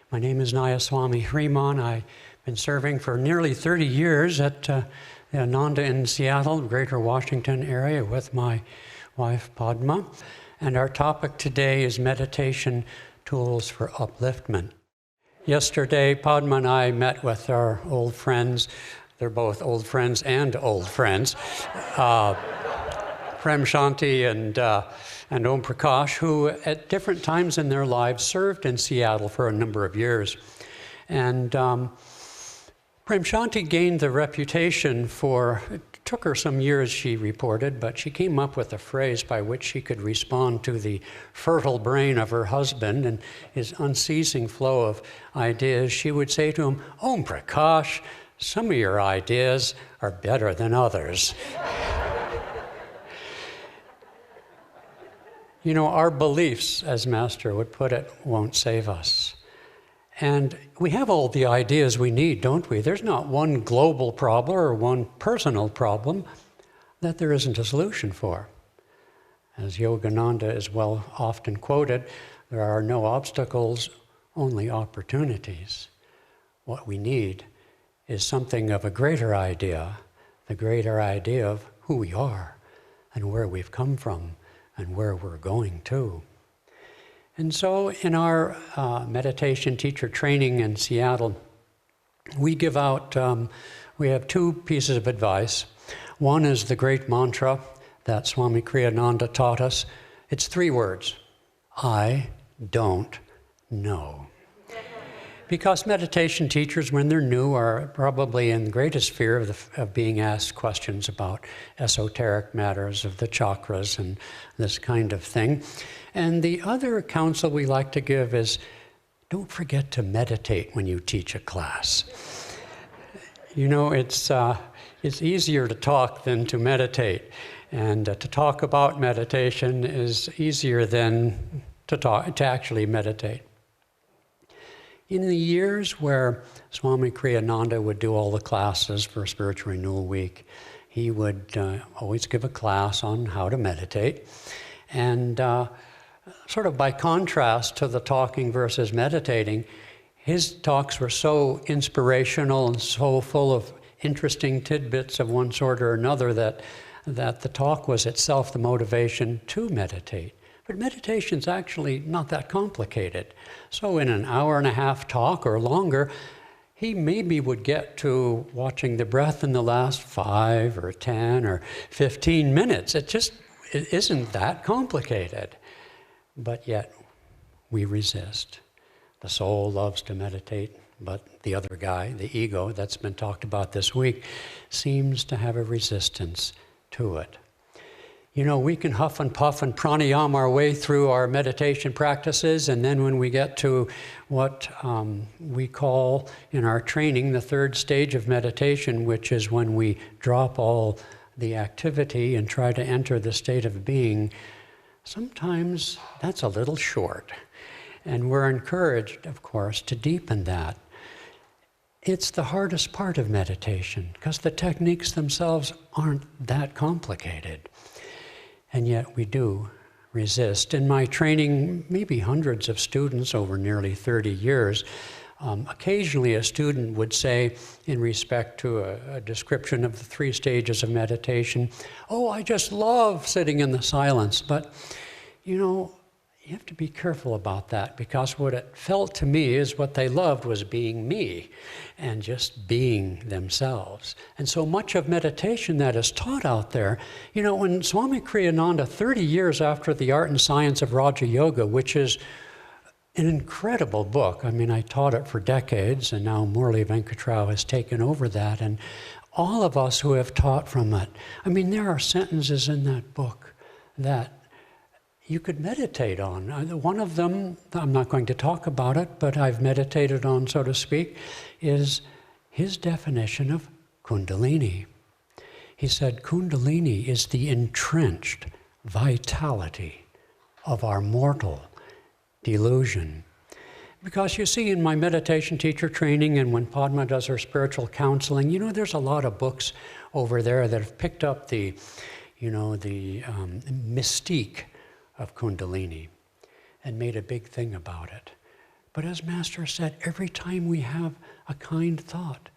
My name is Nayaswami Hriman. I've been serving for nearly 30 years at the Ananda in Seattle, Greater Washington area with my wife Padma. And our topic today is meditation tools for upliftment. Yesterday, Padma and I met with our old friends. They're both old friends and old friends. Prem Shanti and Om Prakash, who at different times in their lives served in Seattle for a number of years. And Prem Shanti gained the reputation for, it took her some years, she reported, but she came up with a phrase by which she could respond to the fertile brain of her husband and his unceasing flow of ideas. She would say to him, "Om Prakash, some of your ideas are better than others." You know, our beliefs, as Master would put it, won't save us. And we have all the ideas we need, don't we? There's not one global problem or one personal problem that there isn't a solution for. As Yogananda is well often quoted, there are no obstacles, only opportunities. What we need is something of a greater idea, the greater idea of who we are and where we've come from and where we're going to. And so in our meditation teacher training in Seattle, we give out, we have two pieces of advice. One is the great mantra that Swami Kriyananda taught us. It's 3 words: I don't know. Because meditation teachers, when they're new, are probably in the greatest fear of being asked questions about esoteric matters of the chakras and this kind of thing. And the other counsel we like to give is, don't forget to meditate when you teach a class. You know, it's easier to talk than to meditate. And to talk about meditation is easier than to actually meditate. In the years where Swami Kriyananda would do all the classes for Spiritual Renewal Week, he would always give a class on how to meditate. And sort of by contrast to the talking versus meditating, his talks were so inspirational and so full of interesting tidbits of one sort or another that the talk was itself the motivation to meditate. But meditation's actually not that complicated. So in an hour-and-a-half talk or longer, he maybe would get to watching the breath in the last 5 or 10 or 15 minutes. It isn't that complicated. But yet, we resist. The soul loves to meditate, but the other guy, the ego that's been talked about this week, seems to have a resistance to it. You know, we can huff and puff and pranayama our way through our meditation practices, and then when we get to what we call in our training the 3rd stage of meditation, which is when we drop all the activity and try to enter the state of being, sometimes that's a little short. And we're encouraged, of course, to deepen that. It's the hardest part of meditation, because the techniques themselves aren't that complicated. And yet we do resist. In my training, maybe hundreds of students over nearly 30 years, occasionally a student would say, in respect to a description of the 3 stages of meditation, "Oh, I just love sitting in the silence." But, you know, you have to be careful about that, because what it felt to me is what they loved was being me and just being themselves. And so much of meditation that is taught out there, you know, when Swami Kriyananda, 30 years after The Art and Science of Raja Yoga, which is an incredible book. I mean, I taught it for decades, and now Murli Venkatrao has taken over that, and all of us who have taught from it, I mean, there are sentences in that book that you could meditate on. One of them, I'm not going to talk about it, but I've meditated on, so to speak, is his definition of Kundalini. He said, Kundalini is the entrenched vitality of our mortal delusion. Because you see, in my meditation teacher training and when Padma does her spiritual counseling, you know, there's a lot of books over there that have picked up the mystique of Kundalini and made a big thing about it. But as Master said, every time we have a kind thought,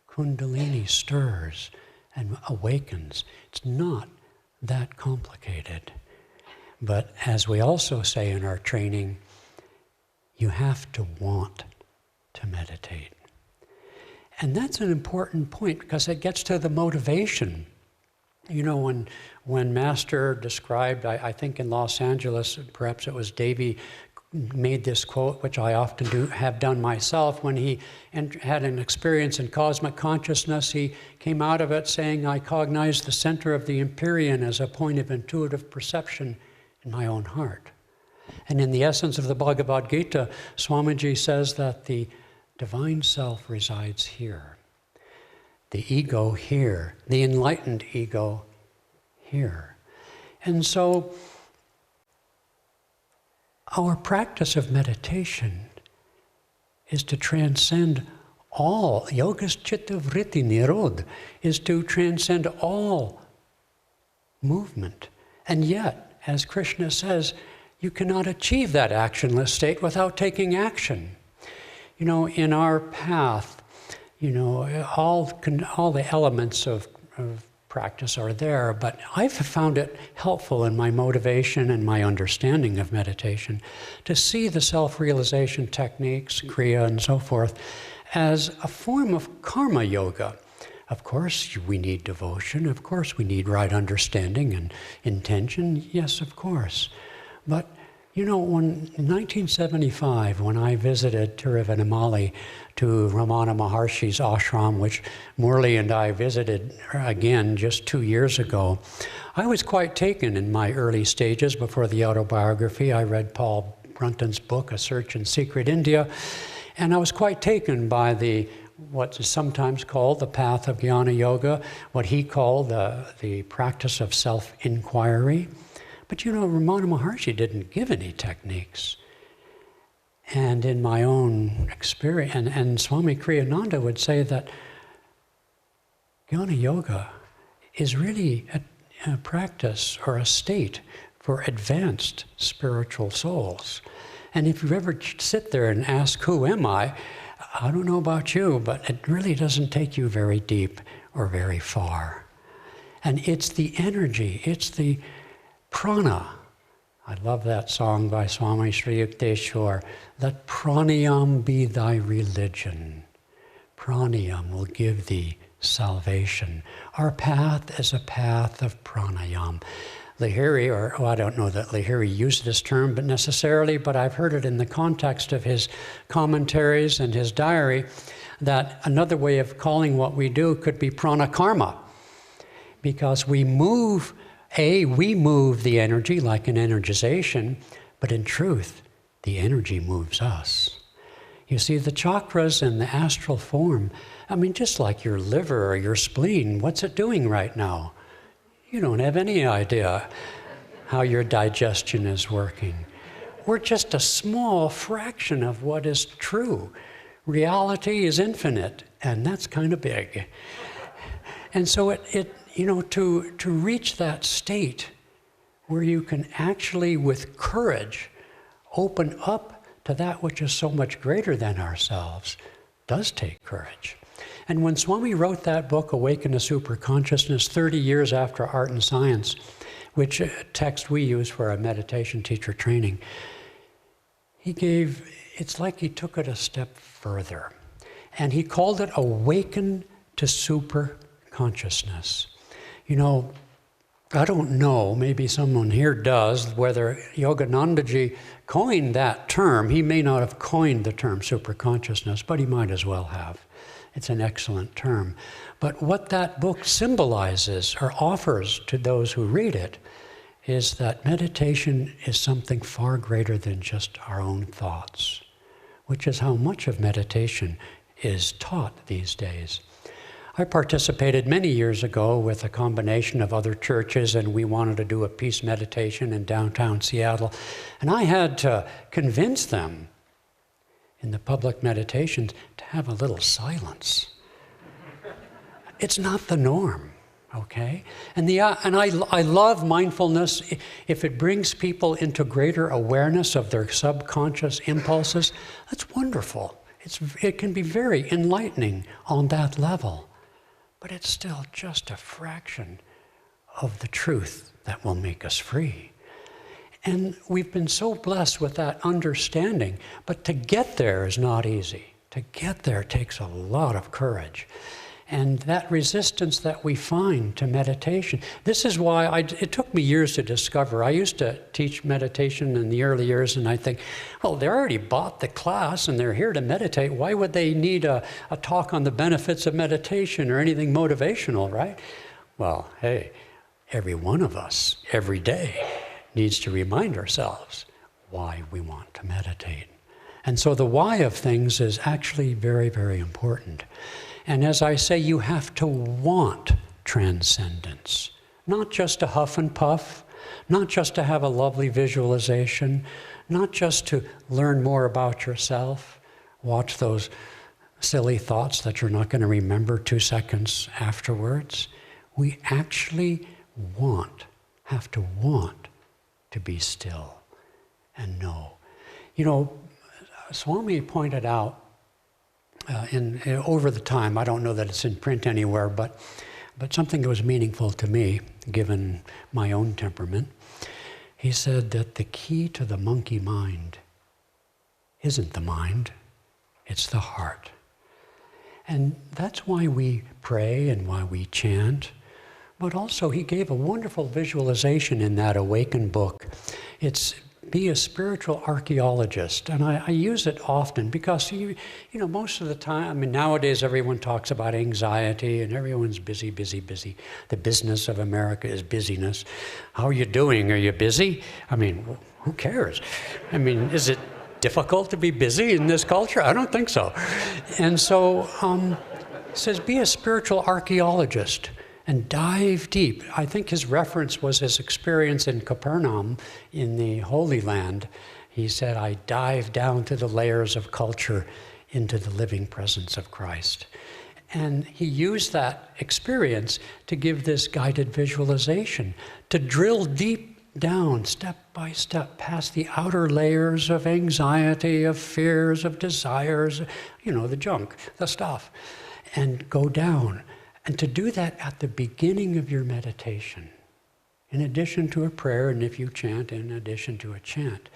Kundalini stirs and awakens. It's not that complicated. But as we also say in our training, you have to want to meditate. And that's an important point because it gets to the motivation. You know, when Master described, I think in Los Angeles, perhaps it was Davy, made this quote, which I often have done myself, when he had an experience in cosmic consciousness, he came out of it saying, I cognize the center of the Empyrean as a point of intuitive perception in my own heart. And in the essence of the Bhagavad Gita, Swamiji says that the divine self resides here. The ego here, the enlightened ego here. And so our practice of meditation is to transcend all, yogas chitta vritti nirod, is to transcend all movement. And yet, as Krishna says, you cannot achieve that actionless state without taking action. You know, in our path, you know, all the elements of practice are there, but I've found it helpful in my motivation and my understanding of meditation to see the self-realization techniques, Kriya and so forth, as a form of karma yoga. Of course, we need devotion. Of course, we need right understanding and intention. Yes, of course. But, you know, in 1975, when I visited Tiruvannamalai to Ramana Maharshi's ashram, which Murli and I visited again just 2 years ago, I was quite taken in my early stages before the autobiography. I read Paul Brunton's book, A Search in Secret India, and I was quite taken by what is sometimes called the path of Jnana Yoga, what he called the practice of self-inquiry. But you know, Ramana Maharshi didn't give any techniques. And in my own experience, and Swami Kriyananda would say that Jnana Yoga is really a practice or a state for advanced spiritual souls. And if you ever sit there and ask, who am I don't know about you, but it really doesn't take you very deep or very far. And it's the energy, it's the prana. I love that song by Swami Sri Yukteswar. Let pranayam be thy religion. Pranayam will give thee salvation. Our path is a path of pranayam. Lahiri, I don't know that Lahiri used this term but necessarily, but I've heard it in the context of his commentaries and his diary, that another way of calling what we do could be prana karma, because we move the energy like an energization, but in truth, the energy moves us. You see, the chakras in the astral form, I mean, just like your liver or your spleen, what's it doing right now? You don't have any idea how your digestion is working. We're just a small fraction of what is true. Reality is infinite, and that's kind of big. And so to reach that state where you can actually, with courage, open up to that which is so much greater than ourselves, does take courage. And when Swami wrote that book, Awaken to Superconsciousness, 30 years after Art and Science, which text we use for our meditation teacher training, it's like he took it a step further. And he called it Awaken to Superconsciousness. You know, I don't know, maybe someone here does, whether Yoganandaji coined that term. He may not have coined the term superconsciousness, but he might as well have. It's an excellent term. But what that book symbolizes or offers to those who read it is that meditation is something far greater than just our own thoughts, which is how much of meditation is taught these days. I participated many years ago with a combination of other churches, and we wanted to do a peace meditation in downtown Seattle. And I had to convince them in the public meditations to have a little silence. It's not the norm, Okay? And I love mindfulness if it brings people into greater awareness of their subconscious impulses. That's wonderful. It can be very enlightening on that level. But it's still just a fraction of the truth that will make us free. And we've been so blessed with that understanding, but to get there is not easy. To get there takes a lot of courage. And that resistance that we find to meditation, this is why it took me years to discover. I used to teach meditation in the early years, and I think, well, they already bought the class and they're here to meditate. Why would they need a talk on the benefits of meditation or anything motivational, right? Well, hey, every one of us, every day, needs to remind ourselves why we want to meditate. And so the why of things is actually very, very important. And as I say, you have to want transcendence, not just to huff and puff, not just to have a lovely visualization, not just to learn more about yourself, watch those silly thoughts that you're not going to remember 2 seconds afterwards. We actually have to want to be still and know. You know, Swami pointed out over the time, I don't know that it's in print anywhere, but something that was meaningful to me, given my own temperament. He said that the key to the monkey mind isn't the mind, it's the heart. And that's why we pray and why we chant. But also he gave a wonderful visualization in that Awaken book. It's be a spiritual archaeologist. And I use it often because, you know, most of the time, I mean, nowadays everyone talks about anxiety and everyone's busy, busy, busy. The business of America is busyness. How are you doing? Are you busy? I mean, who cares? I mean, is it difficult to be busy in this culture? I don't think so. And so it says, be a spiritual archaeologist and dive deep. I think his reference was his experience in Capernaum in the Holy Land. He said, I dive down to the layers of culture into the living presence of Christ. And he used that experience to give this guided visualization, to drill deep down, step by step, past the outer layers of anxiety, of fears, of desires, you know, the junk, the stuff, and go down. And to do that at the beginning of your meditation, in addition to a prayer, and if you chant, in addition to a chant.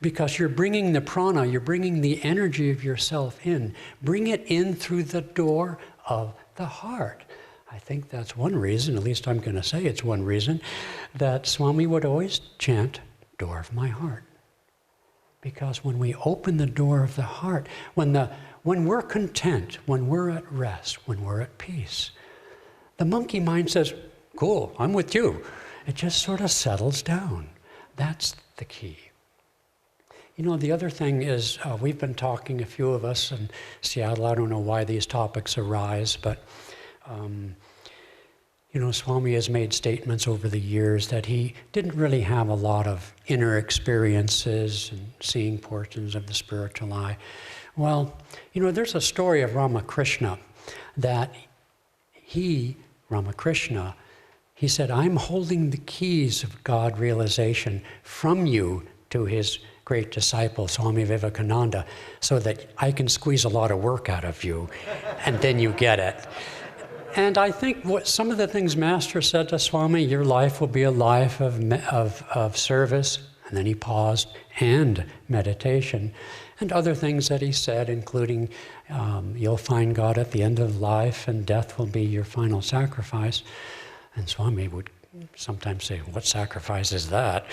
Because you're bringing the prana, you're bringing the energy of yourself in. Bring it in through the door of the heart. I think that's one reason, at least I'm going to say it's one reason, that Swami would always chant, door of my heart. Because when we open the door of the heart, when we're content, when we're at rest, when we're at peace, the monkey mind says, cool, I'm with you. It just sort of settles down. That's the key. You know, the other thing is, we've been talking, a few of us in Seattle, I don't know why these topics arise, but, you know, Swami has made statements over the years that he didn't really have a lot of inner experiences and seeing portions of the spiritual eye. Well, you know, there's a story of Ramakrishna that Ramakrishna, he said, I'm holding the keys of God realization from you to his great disciple, Swami Vivekananda, so that I can squeeze a lot of work out of you, and then you get it. And I think some of the things Master said to Swami, your life will be a life of service, and then he paused, and meditation, and other things that he said, including you'll find God at the end of life, and death will be your final sacrifice. And Swami would sometimes say, what sacrifice is that?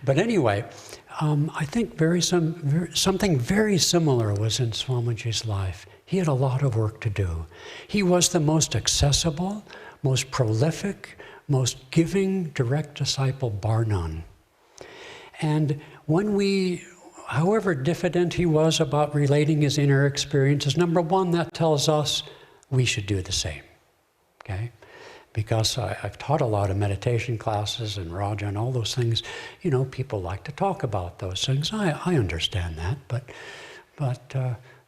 But anyway, I think something very similar was in Swamiji's life. He had a lot of work to do. He was the most accessible, most prolific, most giving direct disciple, bar none. And however diffident he was about relating his inner experiences, number one, that tells us we should do the same, okay? Because I've taught a lot of meditation classes and Raja and all those things. You know, people like to talk about those things. I understand that, but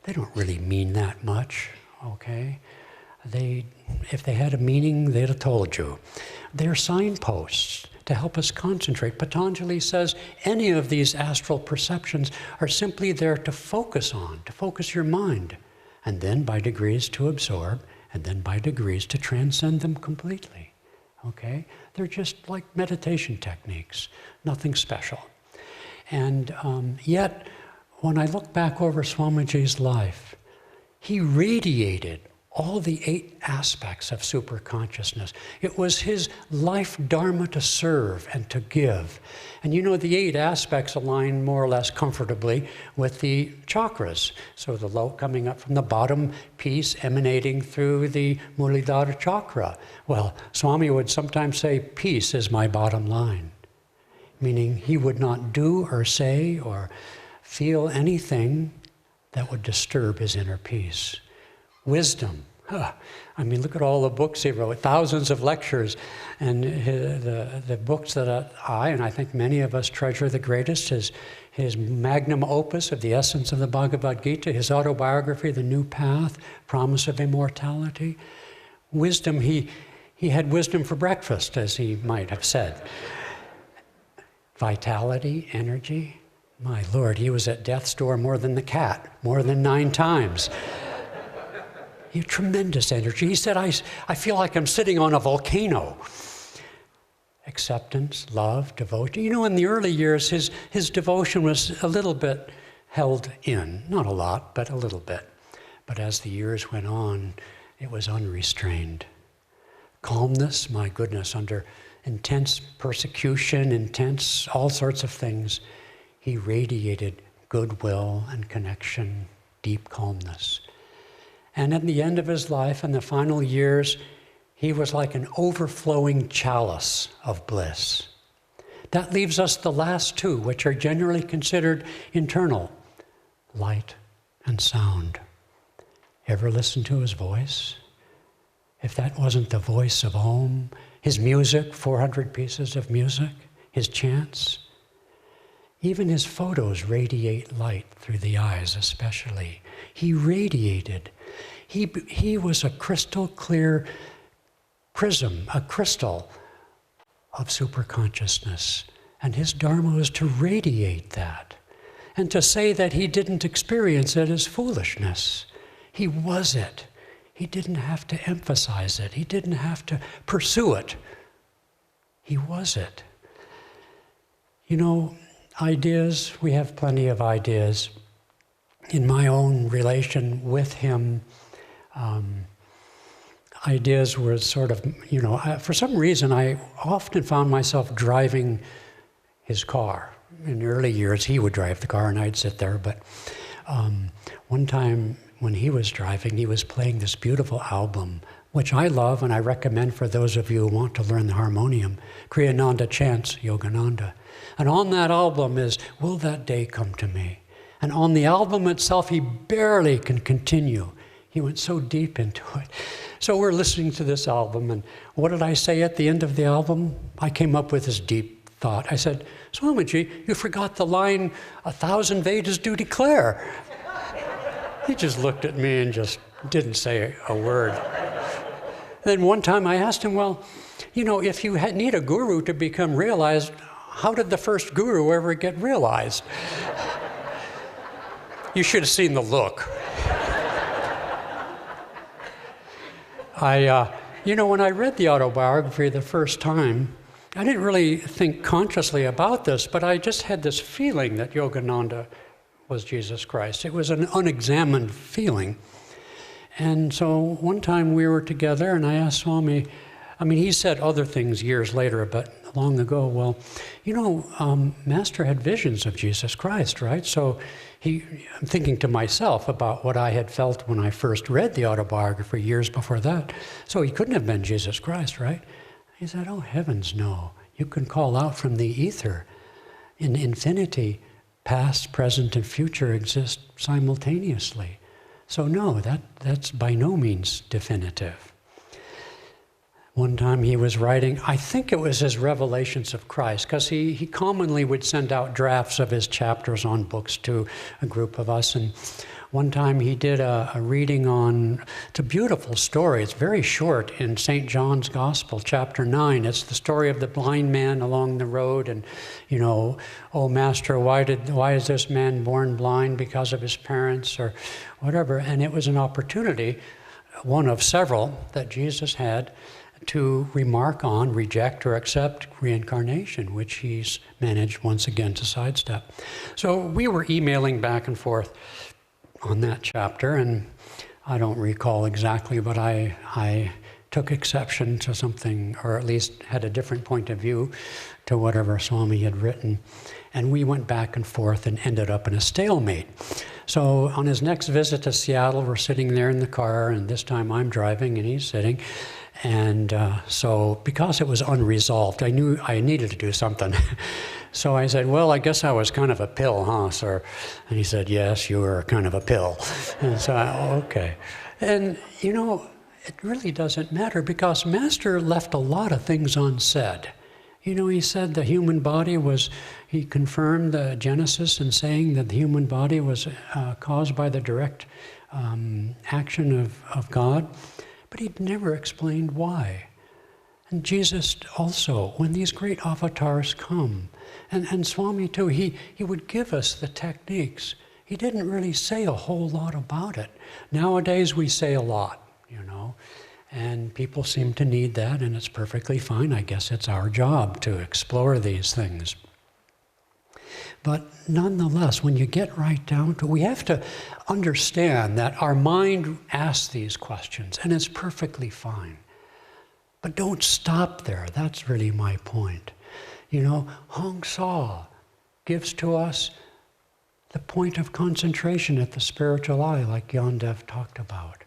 they don't really mean that much, okay? If they had a meaning, they'd have told you. They're signposts to help us concentrate. Patanjali says any of these astral perceptions are simply there to focus your mind, and then by degrees to absorb, and then by degrees to transcend them completely. Okay? They're just like meditation techniques, nothing special. And yet, when I look back over Swamiji's life, he radiated all the 8 aspects of superconsciousness. It was his life dharma to serve and to give. And you know, the 8 aspects align more or less comfortably with the chakras. So the low coming up from the bottom piece emanating through the Muladhara chakra. Well, Swami would sometimes say, peace is my bottom line. Meaning he would not do or say or feel anything that would disturb his inner peace. Wisdom. I mean, look at all the books he wrote, thousands of lectures. And the books that I think many of us treasure the greatest, his magnum opus of the essence of the Bhagavad Gita, his autobiography, The New Path, Promise of Immortality. Wisdom, he had wisdom for breakfast, as he might have said. Vitality, energy. My Lord, he was at death's door more than the cat, more than 9 times. He had tremendous energy. He said, I feel like I'm sitting on a volcano. Acceptance, love, devotion. You know, in the early years, his devotion was a little bit held in. Not a lot, but a little bit. But as the years went on, it was unrestrained. Calmness, my goodness, under intense persecution, intense all sorts of things, he radiated goodwill and connection, deep calmness. And at the end of his life, in the final years, he was like an overflowing chalice of bliss. That leaves us the last 2, which are generally considered internal, light and sound. Ever listen to his voice? If that wasn't the voice of Om, his music, 400 pieces of music, his chants, even his photos radiate light through the eyes especially. He radiated. He was a crystal clear prism, a crystal of superconsciousness. And his dharma was to radiate that. And to say that he didn't experience it is foolishness. He was it. He didn't have to emphasize it. He didn't have to pursue it. He was it. You know, ideas, we have plenty of ideas. In my own relation with him, ideas were sort of, you know, for some reason I often found myself driving his car. In the early years, he would drive the car and I'd sit there, but one time when he was driving, he was playing this beautiful album, which I love and I recommend for those of you who want to learn the harmonium, Kriyananda Chants Yogananda. And on that album is, Will That Day Come to Me? And on the album itself, he barely can continue. He went so deep into it. So we're listening to this album, and what did I say at the end of the album? I came up with this deep thought. I said, Swamiji, you forgot the line, 1,000 Vedas do declare. He just looked at me and just didn't say a word. Then one time I asked him, well, you know, if you need a guru to become realized, how did the first guru ever get realized? You should have seen the look. You know, when I read the autobiography the first time, I didn't really think consciously about this, but I just had this feeling that Yogananda was Jesus Christ. It was an unexamined feeling. And so one time we were together and I asked Swami, I mean, he said other things years later, but long ago, well, you know, Master had visions of Jesus Christ, right? So I'm thinking to myself about what I had felt when I first read the autobiography years before that. So he couldn't have been Jesus Christ, right? He said, oh, heavens, no. You can call out from the ether. In infinity, past, present, and future exist simultaneously. So no, that's by no means definitive. One time he was writing, I think it was his Revelations of Christ, because he commonly would send out drafts of his chapters on books to a group of us. And One time he did a reading on, it's a beautiful story, it's very short, in St. John's Gospel, chapter 9. It's the story of the blind man along the road, and, you know, oh, Master, why is this man born blind? Because of his parents or whatever. And it was an opportunity, one of several that Jesus had, to remark on, reject, or accept reincarnation, which he's managed once again to sidestep. So we were emailing back and forth on that chapter, and I don't recall exactly, but I took exception to something, or at least had a different point of view to whatever Swami had written. And we went back and forth and ended up in a stalemate. So on his next visit to Seattle, we're sitting there in the car, and this time I'm driving and he's sitting. And so because it was unresolved, I knew I needed to do something. So I said, well, I guess I was kind of a pill, huh, sir? And he said, yes, you were kind of a pill. And so, okay. And, you know, it really doesn't matter, because Master left a lot of things unsaid. You know, he said the human body was, he confirmed the Genesis in saying that the human body was caused by the direct action of God, but he'd never explained why. And Jesus also, when these great avatars come, and Swami too, he would give us the techniques. He didn't really say a whole lot about it. Nowadays we say a lot, you know, and people seem to need that, and it's perfectly fine. I guess it's our job to explore these things. But nonetheless, when you get right down to it, we have to understand that our mind asks these questions, and it's perfectly fine. But don't stop there. That's really my point. You know, Hong Sa gives to us the point of concentration at the spiritual eye, like Yondev talked about.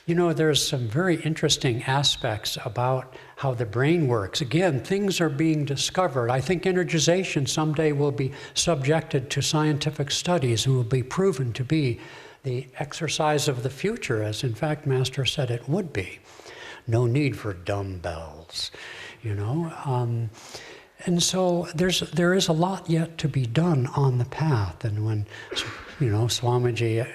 You know, there's some very interesting aspects about how the brain works. Again, things are being discovered. I think energization someday will be subjected to scientific studies and will be proven to be the exercise of the future, as in fact Master said it would be. No need for dumbbells, you know. And so there is a lot yet to be done on the path. And when, you know, Swamiji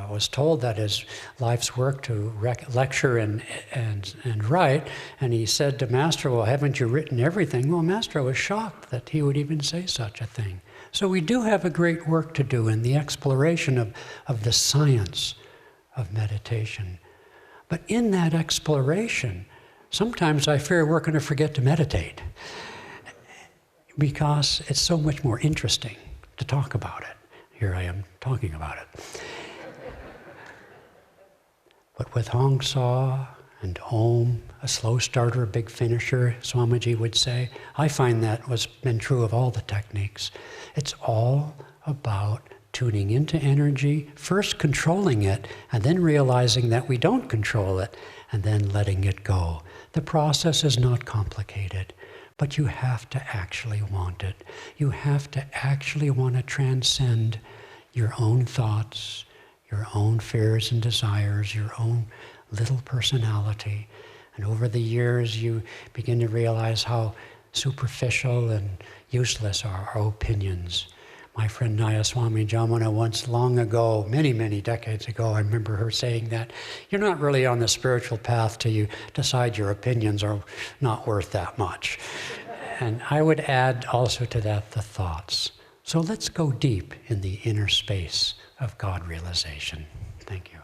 was told that his life's work to lecture and write, and he said to Master, well, haven't you written everything? Well, Master was shocked that he would even say such a thing. So we do have a great work to do in the exploration of the science of meditation. But in that exploration, sometimes I fear we're going to forget to meditate, because it's so much more interesting to talk about it. Here I am talking about it. But with Hong Sa and Om, a slow starter, a big finisher, Swamiji would say, I find that has been true of all the techniques. It's all about tuning into energy, first controlling it, and then realizing that we don't control it, and then letting it go. The process is not complicated. But you have to actually want it. You have to actually want to transcend your own thoughts, your own fears and desires, your own little personality. And over the years, you begin to realize how superficial and useless are our opinions. My friend Nayaswami Hriman once long ago, many, many decades ago, I remember her saying that you're not really on the spiritual path till you decide your opinions are not worth that much. And I would add also to that the thoughts. So let's go deep in the inner space of God realization. Thank you.